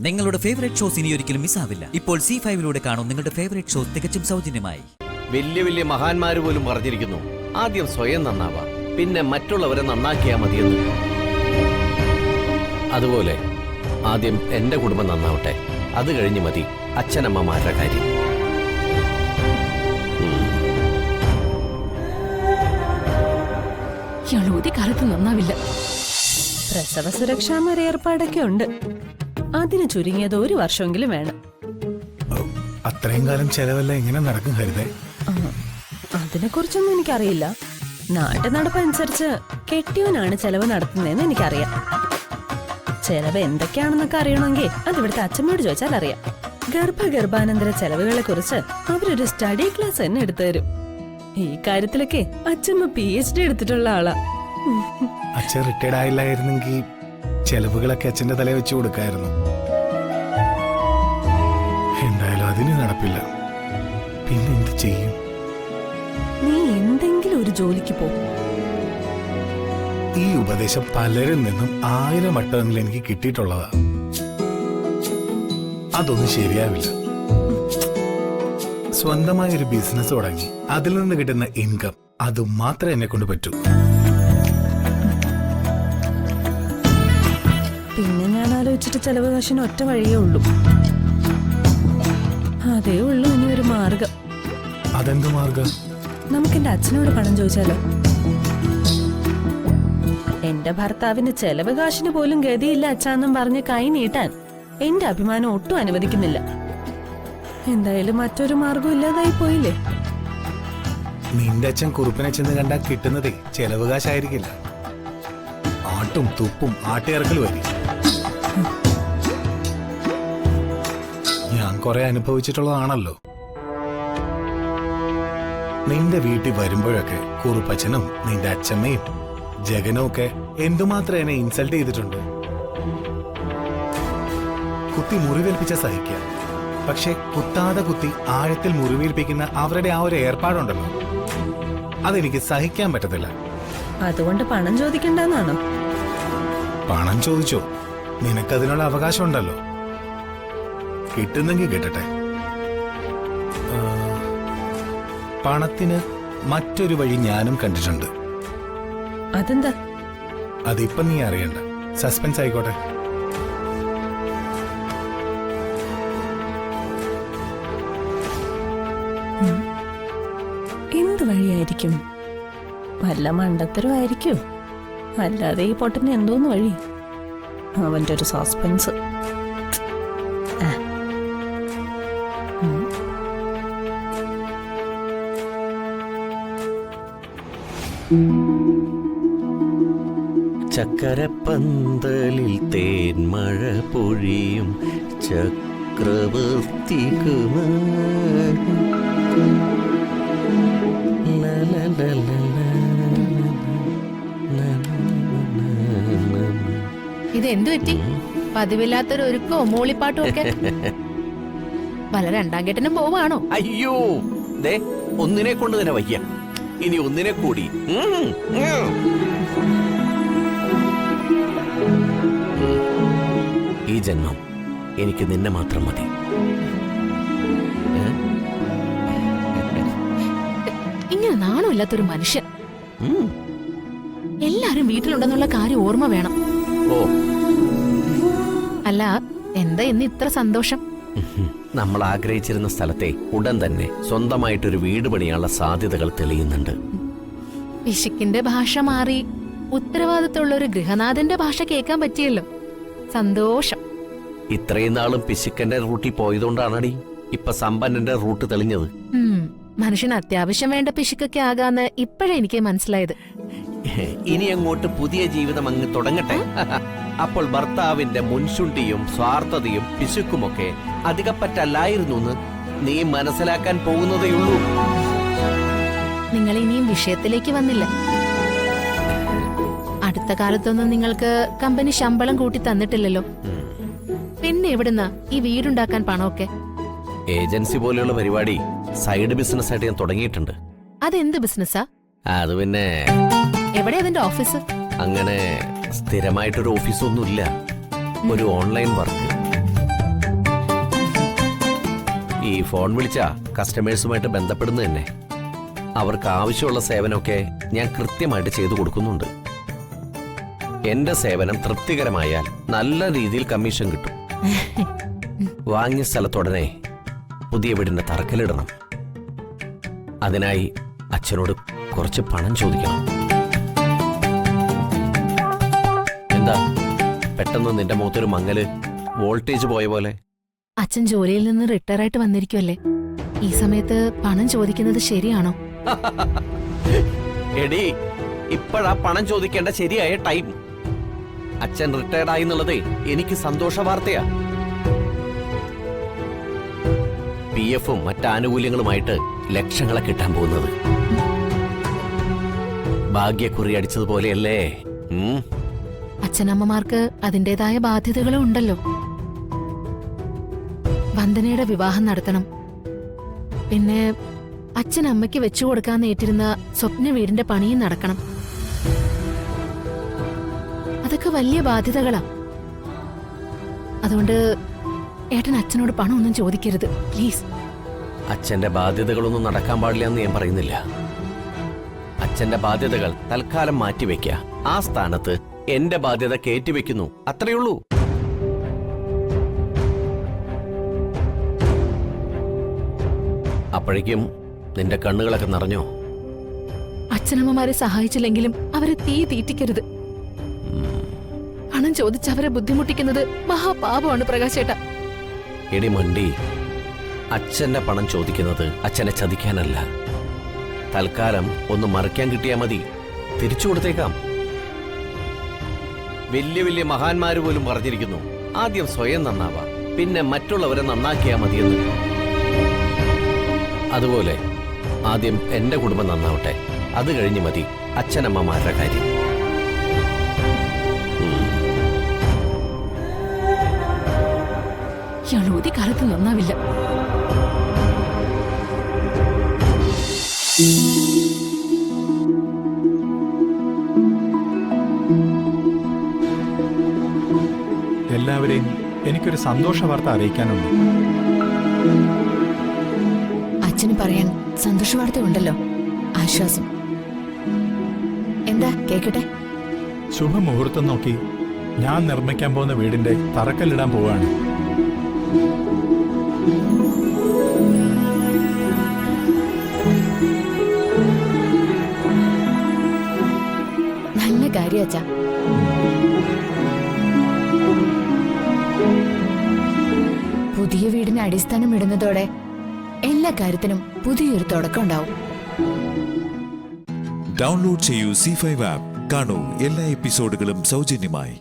നിങ്ങളുടെ favourite shows ഇനി ഒരിക്കലും മിസ്സാവില്ല. ഇപ്പോൾ C5 കാണും നിങ്ങളുടെ ഫേവറേറ്റ് ഷോസ് തികച്ചും സൗജന്യമായി. വലിയ വലിയ മഹാന്മാര് പോലും പറഞ്ഞിരിക്കുന്നു, ആദ്യം സ്വയം നന്നാവാം, പിന്നെ മറ്റുള്ളവരെ നന്നാക്കിയാൽ മതിയെന്ന്. അതുപോലെ ആദ്യം എന്റെ കുടുംബം നന്നാവട്ടെ, അത് കഴിഞ്ഞ് മതി അച്ഛനമ്മമാരുടെ കാര്യം. ഇയാൾ ഒരു കാലത്ത് നന്നാവില്ല. പ്രസവ സുരക്ഷാമൊരു ഏർപ്പാടൊക്കെ ഉണ്ട്. അതിന് ചുരുങ്ങിയത് 1 വർഷമെങ്കിലും വേണം. അത്രയും കാലം ചെലവല്ല എങ്ങനെ നടക്കും ഹരിതേ? അതിനെ കുറിച്ചൊന്നും എനിക്കറിയില്ല. നാട്ടു നടപ്പനുസരിച്ച് കെട്ടിയവനാണ് ചെലവ് നടത്തുന്നതെന്ന് എനിക്കറിയാം. ചെലവ് എന്തൊക്കെയാണെന്നൊക്കെ അറിയണമെങ്കിൽ അത് ഇവിടുത്തെ അച്ഛമ്മയോട് ചോദിച്ചാൽ അറിയാം. ഗർഭാനന്തര ചെലവുകളെ കുറിച്ച് അവരൊരു സ്റ്റഡി ക്ലാസ് തന്നെ എടുത്തു തരും. ഈ കാര്യത്തിലൊക്കെ അച്ഛമ്മ PhD എടുത്തിട്ടുള്ള ആളാ. അച്ഛൻ റിട്ടയർഡ് ആയില്ലായിരുന്നെങ്കിൽ ചെലവുകളൊക്കെ അച്ഛന്റെ തല വെച്ച് കൊടുക്കായിരുന്നു. എന്തായാലും അതിന് നടപ്പില്ല. പിന്നെ എന്ത് ചെയ്യും? നീ എന്തെങ്കിലും ഒരു ജോലിക്ക് പോ. ഈ ഉപദേശം പലരിൽ നിന്നും 1000 വട്ടമെങ്കിലും എനിക്ക് കിട്ടിയിട്ടുള്ളതാ. അതൊന്നും ശരിയാവില്ല. സ്വന്തമായ ഒരു ബിസിനസ് തുടങ്ങി അതിൽ നിന്ന് കിട്ടുന്ന ഇൻകം അത് മാത്രമേ എന്നെ കൊണ്ട് പറ്റൂ. പിന്നെ ഞാൻ ആലോചിച്ചിട്ട് ചെലവ് കാശിന് ഒറ്റ വഴിയേ ഉള്ളൂ. അതേ ഉള്ളൂ ഇനി ഒരു മാർഗം. അതെന്ത് മാർഗം? നമുക്ക് എന്റെ അച്ഛനോട് പണം ചോദിച്ചാലോ? എന്റെ ഭർത്താവിന് ചെലവ് കാശിന് പോലും ഗതിയില്ല അച്ഛാന്നും പറഞ്ഞ് കൈ നീട്ടാൻ എന്റെ അഭിമാനം ഒട്ടും അനുവദിക്കുന്നില്ല. എന്തായാലും മറ്റൊരു മാർഗം ഇല്ലാതായി പോയില്ലേ? നിന്റെ അച്ഛൻ കുറുപ്പിനെ ചെന്ന് കണ്ടാൽ കിട്ടുന്നതേ ചെലവ് കാശായിരിക്കില്ല. ആട്ടും തുപ്പും ആട്ടിയിറക്കൽ വരി. ഞാൻ കുറെ അനുഭവിച്ചിട്ടുള്ളതാണല്ലോ. നിന്റെ വീട്ടിൽ വരുമ്പോഴൊക്കെ കുറുപ്പച്ഛനും നിന്റെ അച്ഛമ്മയും ജഗനും ഒക്കെ എന്തുമാത്രം എന്നെ ഇൻസൾട്ട് ചെയ്തിട്ടുണ്ട്. കുത്തി മുറിവേൽപ്പിച്ച സഹിക്കുക, പക്ഷെ കുത്താതെ കുത്തി ആഴത്തിൽ മുറിവേൽപ്പിക്കുന്ന അവരുടെ ആ ഒരു ഏർപ്പാടുണ്ടല്ലോ, അതെനിക്ക് സഹിക്കാൻ പറ്റത്തില്ല. അതുകൊണ്ട് പണം ചോദിക്കണ്ടെന്നാണോ? പണം ചോദിച്ചോ, നിനക്കതിനുള്ള അവകാശം ഉണ്ടല്ലോ. കിട്ടുന്നെങ്കിൽ കിട്ടട്ടെ. പണത്തിന് മറ്റൊരു വഴി ഞാനും കണ്ടിട്ടുണ്ട്. അതെന്താ? അതിപ്പം നീ അറിയണ്ട, സസ്പെൻസ് ആയിക്കോട്ടെ. എന്ത് വഴിയായിരിക്കും? വല്ല മണ്ടത്തരമായിരിക്കും. അല്ലാതെ ഈ പൊട്ടന് എന്തോന്ന് വഴി? അവന്റെ ഒരു സസ്പെൻസ്. ചക്കരപ്പന്തലിൽ തേന്മഴ പൊഴിയും ചക്രവർത്തി ഇതെന്തു പറ്റി? പതിവില്ലാത്തൊരു ഒരുക്കോ മൂളിപ്പാട്ടും ഒക്കെ. പല 2ാം കെട്ടിനും പോവാണോ? അയ്യോ, ദേ ഒന്നിനെ കൊണ്ട് തന്നെ വയ്യ, ഇനി ഒന്നിനെ കൂടി. ഈ ജന്മം എനിക്ക് നിന്നെ മാത്രം മതി. ഇങ്ങനെ നാണമില്ലാത്തൊരു മനുഷ്യൻ. എല്ലാരും വീട്ടിലുണ്ടെന്നുള്ള കാര്യം ഓർമ്മ വേണം. ഓ, അല്ല, എന്താ ഇന്ന് ഇത്ര സന്തോഷം? നമ്മൾ ആഗ്രഹിച്ചിരുന്ന സ്ഥലത്തെ ഉടൻ തന്നെ സ്വന്തമായിട്ടൊരു വീട് പണിയാനുള്ള സാധ്യതകൾ തെളിയുന്നുണ്ട്. പിശുക്കിന്റെ ഭാഷ മാറി ഉത്തരവാദിത്തമുള്ള ഒരു ഗൃഹനാഥന്റെ ഭാഷ കേൾക്കാൻ പറ്റിയല്ലോ. സന്തോഷം. ഇത്രയും നാളും പിശുക്കന്റെ റൂട്ടിൽ പോയതുകൊണ്ടാണടി ഇപ്പൊ സമ്പന്നന്റെ റൂട്ട് തെളിഞ്ഞത്. മനുഷ്യന് അത്യാവശ്യം വേണ്ട പിശുക്കൊക്കെ ആകാന്ന് ഇപ്പോഴേ എനിക്ക് മനസ്സിലായത്. ഇനി അങ്ങോട്ട് പുതിയ ജീവിതം അങ്ങ് തുടങ്ങട്ടെ. അപ്പോൾ ഭർത്താവിന്റെ മുൻശുണ്ടിയും സ്വാർത്ഥതയും പിശുക്കുമൊക്കെ അധികപ്പറ്റല്ലായിരുന്നു എന്ന് നീ മനസ്സിലാക്കാൻ പോകുന്നതേയുള്ളൂ. നിങ്ങൾ ഇനിയും വിഷയത്തിലേക്ക് വന്നില്ല. അടുത്ത കാലത്തൊന്നും നിങ്ങൾക്ക് കമ്പനി ശമ്പളം കൂട്ടി തന്നിട്ടില്ലല്ലോ. പിന്നെ എവിടുന്നാ ഈ വീടുണ്ടാക്കാൻ പണമൊക്കെ? ഏജൻസി പോലെയുള്ള പരിപാടി സൈഡ് ബിസിനസ് ആയിട്ട് ഞാൻ തുടങ്ങിയിട്ടുണ്ട്. അതെന്ത് ബിസിനസ്സാ? അത് പിന്നെ എവിടെ അതിന്റെ ഓഫീസ്? അങ്ങനെ സ്ഥിരമായിട്ടൊരു ഓഫീസൊന്നുമില്ല, ഒരു ഓൺലൈൻ വർക്ക്. ഈ ഫോൺ വിളിച്ച കസ്റ്റമേഴ്സുമായിട്ട് ബന്ധപ്പെടുന്നത് തന്നെ. അവർക്ക് ആവശ്യമുള്ള സേവനമൊക്കെ ഞാൻ കൃത്യമായിട്ട് ചെയ്തു കൊടുക്കുന്നുണ്ട്. എന്റെ സേവനം തൃപ്തികരമായാൽ നല്ല രീതിയിൽ കമ്മീഷൻ കിട്ടും. വാങ്ങിയ സ്ഥലത്തുടനെ പുതിയ വീടിന്റെ തറക്കല്ലിടണം. അതിനായി അച്ഛനോട് കുറച്ച് പണം ചോദിക്കണം. എന്താ പെട്ടെന്ന് നിന്റെ മുഖത്തൊരു മങ്ങല്, വോൾട്ടേജ് പോയ പോലെ? അച്ഛൻ ജോലിയിൽ നിന്ന് റിട്ടയർ ആയിട്ട് വന്നിരിക്കുമല്ലേ, ഈ സമയത്ത് പണം ചോദിക്കുന്നത് ശരിയാണോ? എടി, ഇപ്പോഴാ പണം ചോദിക്കേണ്ട ശരിയായ ടൈം. അച്ഛൻ റിട്ടയർഡ് ആയി എന്നുള്ളതേ എനിക്ക് സന്തോഷ വാർത്തയാ. PF-ഉം മറ്റാനുകൂല്യങ്ങളുമായിട്ട് ലക്ഷങ്ങളെ കിട്ടാൻ പോകുന്നത്. ഭാഗ്യക്കുറി അടിച്ചതുപോലെയല്ലേ? അച്ഛനമ്മമാർക്ക് അതിന്റേതായ ബാധ്യതകളും ഉണ്ടല്ലോ. വന്ദനയുടെ വിവാഹം നടത്തണം. പിന്നെ അച്ഛനമ്മയ്ക്ക് വെച്ചു കൊടുക്കാൻ ഏറ്റിരുന്ന സ്വപ്ന വീടിന്റെ പണിയും നടക്കണം. അതൊക്കെ വലിയ ബാധ്യതകളാ. അതുകൊണ്ട് ഏട്ടൻ അച്ഛനോട് പണമൊന്നും ചോദിക്കരുത് പ്ലീസ്. അച്ഛന്റെ ബാധ്യതകളൊന്നും നടക്കാൻ പാടില്ല എന്ന് ഞാൻ പറയുന്നില്ല. അച്ഛന്റെ ബാധ്യതകൾ തൽക്കാലം മാറ്റിവെക്ക. ആ സ്ഥാനത്ത് എന്റെ ബാധ്യത കയറ്റിവെക്കുന്നു, അത്രയുള്ളൂ. അപ്പോഴേക്കും നിന്റെ കണ്ണുകളൊക്കെ നിറഞ്ഞോ? അച്ഛനമ്മമാരെ സഹായിച്ചില്ലെങ്കിലും അവരെ തീറ്റിക്കരുത്. പണം ചോദിച്ച് അവരെ ബുദ്ധിമുട്ടിക്കുന്നത് മഹാപാപമാണ് പ്രകാശേട്ട. എടി മണ്ടി, അച്ഛന്റെ പണം ചോദിക്കുന്നത് അച്ഛനെ ചതിക്കാനല്ല. തൽക്കാലം ഒന്ന് മറിക്കാൻ കിട്ടിയാ മതി, തിരിച്ചു കൊടുത്തേക്കാം. വലിയ വലിയ മഹാന്മാര് പോലും പറഞ്ഞിരിക്കുന്നു, ആദ്യം സ്വയം നന്നാവാ, പിന്നെ മറ്റുള്ളവരെ നന്നാക്കിയാ മതിയെന്ന്. അതുപോലെ ആദ്യം എന്റെ കുടുംബം നന്നാവട്ടെ, അത് കഴിഞ്ഞ് മതി അച്ഛനമ്മമാരുടെ കാര്യം. ഇയാൾ ഒരു കാലത്ത് നന്നാവില്ല. എല്ലാവരെയും എനിക്കൊരു സന്തോഷ വാർത്ത അറിയിക്കാനുണ്ട്. അച്ഛന് പറയാൻ സന്തോഷ വാർത്ത ഉണ്ടല്ലോ, ആശ്വാസം. എന്താ കേക്കട്ടെ? ശുഭമുഹൂർത്തം നോക്കി ഞാൻ നിർമ്മിക്കാൻ പോകുന്ന വീടിന്റെ തറക്കല്ലിടാൻ പോവാണ്. നല്ല കാര്യം അച്ഛാ. പുതിയ വീടിന് അടിസ്ഥാനം ഇടുന്നതോടെ എല്ലാ കാര്യത്തിനും പുതിയൊരു തുടക്കം ഉണ്ടാവും. ഡൗൺലോഡ് ചെയ്യൂ C5 ആപ്പ്. കാണൂ എല്ലാ എപ്പിസോഡുകളും സൗജന്യമായി.